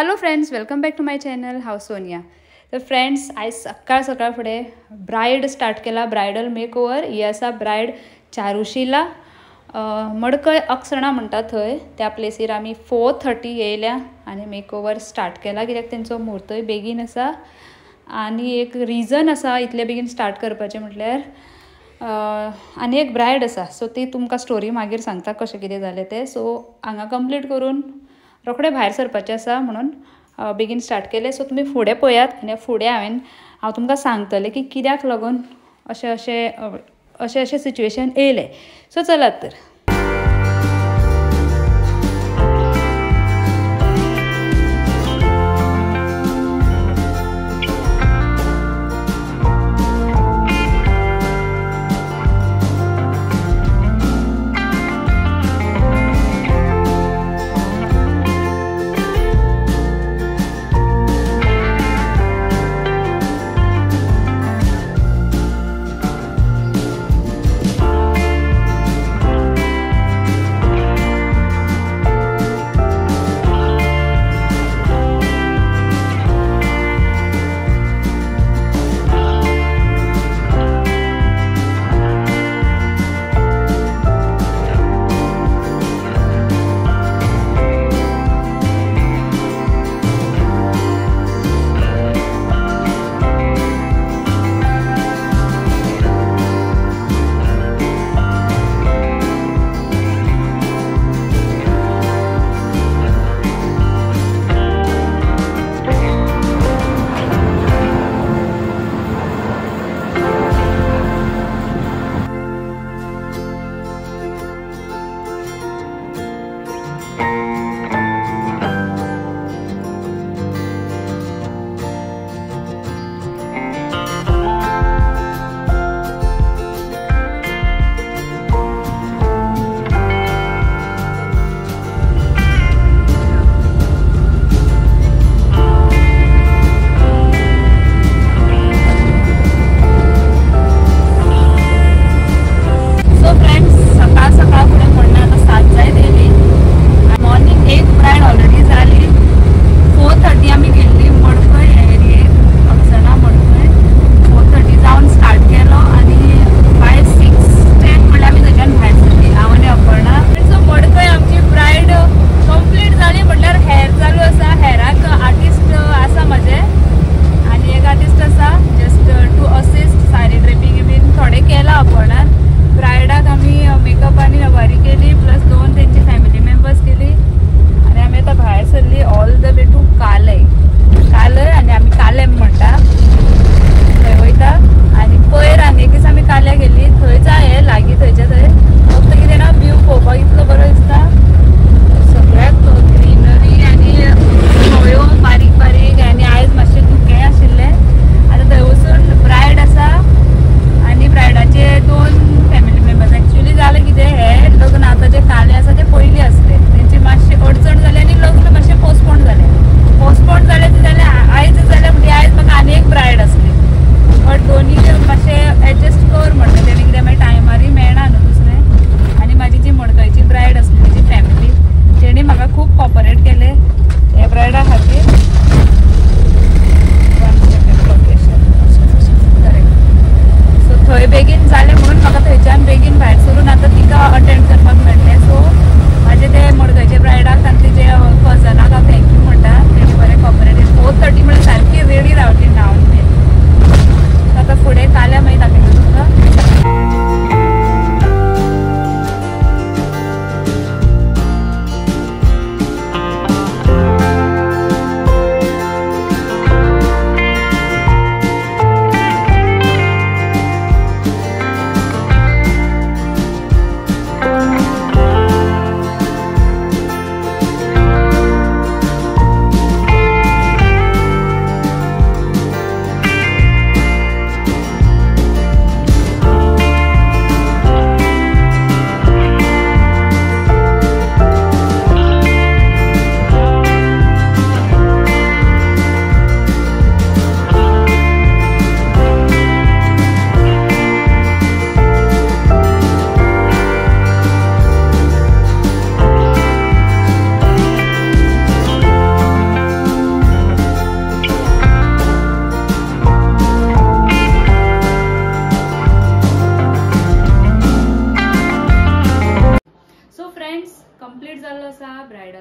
Hello friends, welcome back to my channel. हांव सोनिया. तर friends, आयज सकाळ फुडें ब्रायड स्टार्ट केला, ब्रायडल मेक ओवर. ही आसा ब्रायड चारुशिला मडकय अक्षणा म्हणटा थंय. त्या प्लेसीर आमी 4:30 येयल्या आनी मेक ओवर स्टार्ट केला, कित्याक तेंचो मुहूर्तय बेगीन आसा. आनी एक रिजन आसा इतले बेगीन स्टार्ट करपाचें म्हटल्यार आनी एक ब्रायड आसा, सो ती तुमकां स्टोरी मागीर सांगता कशें कितें जालें तें. सो हांगा कंप्लीट करून रोखडें भायर सरपाचें आसा म्हणून बेगीन स्टार्ट केलें. सो तुमी फुडें पळयात आनी फुडें हांव तुमकां सांगतलें की कित्याक लागून अशें सिच्युएशन येयलें. सो चलात तर.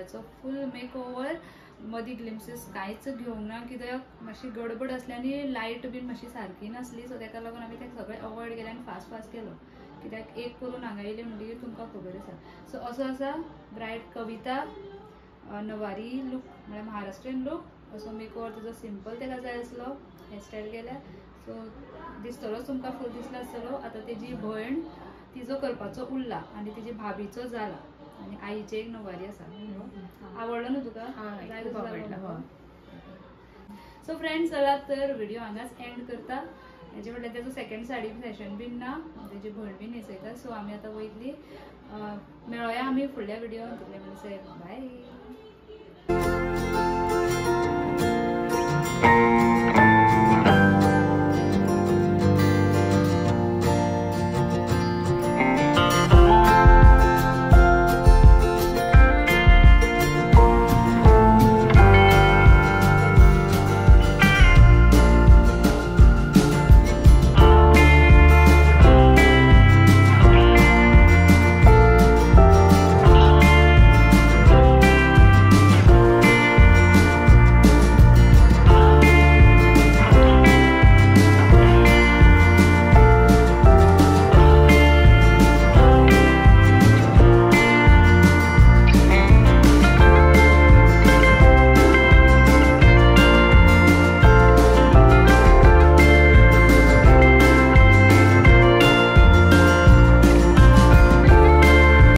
घराचो फुल मेक ओवर मदीं ग्लिम्सीस कांयच घेवंक ना, कित्याक मातशी गडबड आसली लायट बीन मातशी सारकी नासली, सो ताका लागून आमी तें सगळें अवॉयड केलें आनी फास्ट फास्ट केलो, कित्याक एक करून हांगा येयलें म्हणटकीर तुमकां खबर आसा. सो असो आसा ब्रायड कविता नवारी लूक म्हळ्यार महाराष्ट्रीयन लूक असो मेक ओवर तिजो सिंपल ताका जाय आसलो, हेअरस्टायल केल्या, सो दिसतलोच तुमकां फूल दिसलो आसतलो. आतां तेजी भयण तिजो करपाचो उरला आनी तेजी भाभीचो जाला आनी आईची एक नवारी आसा. आवडलो न्हू तुका? खूब आवडला. सो फ्रेंड्स चला तर व्हिडिओ हांगाच एंड करता. हेजे म्हटल्यार तेजो सेकंड साडी सेशन बीन ना, तेजी भयण बीन न्हेसयता. सो आमी आतां वयतली, मेळोया आमी फुडल्या व्हिडिओन. तितले म्हणसर बाय.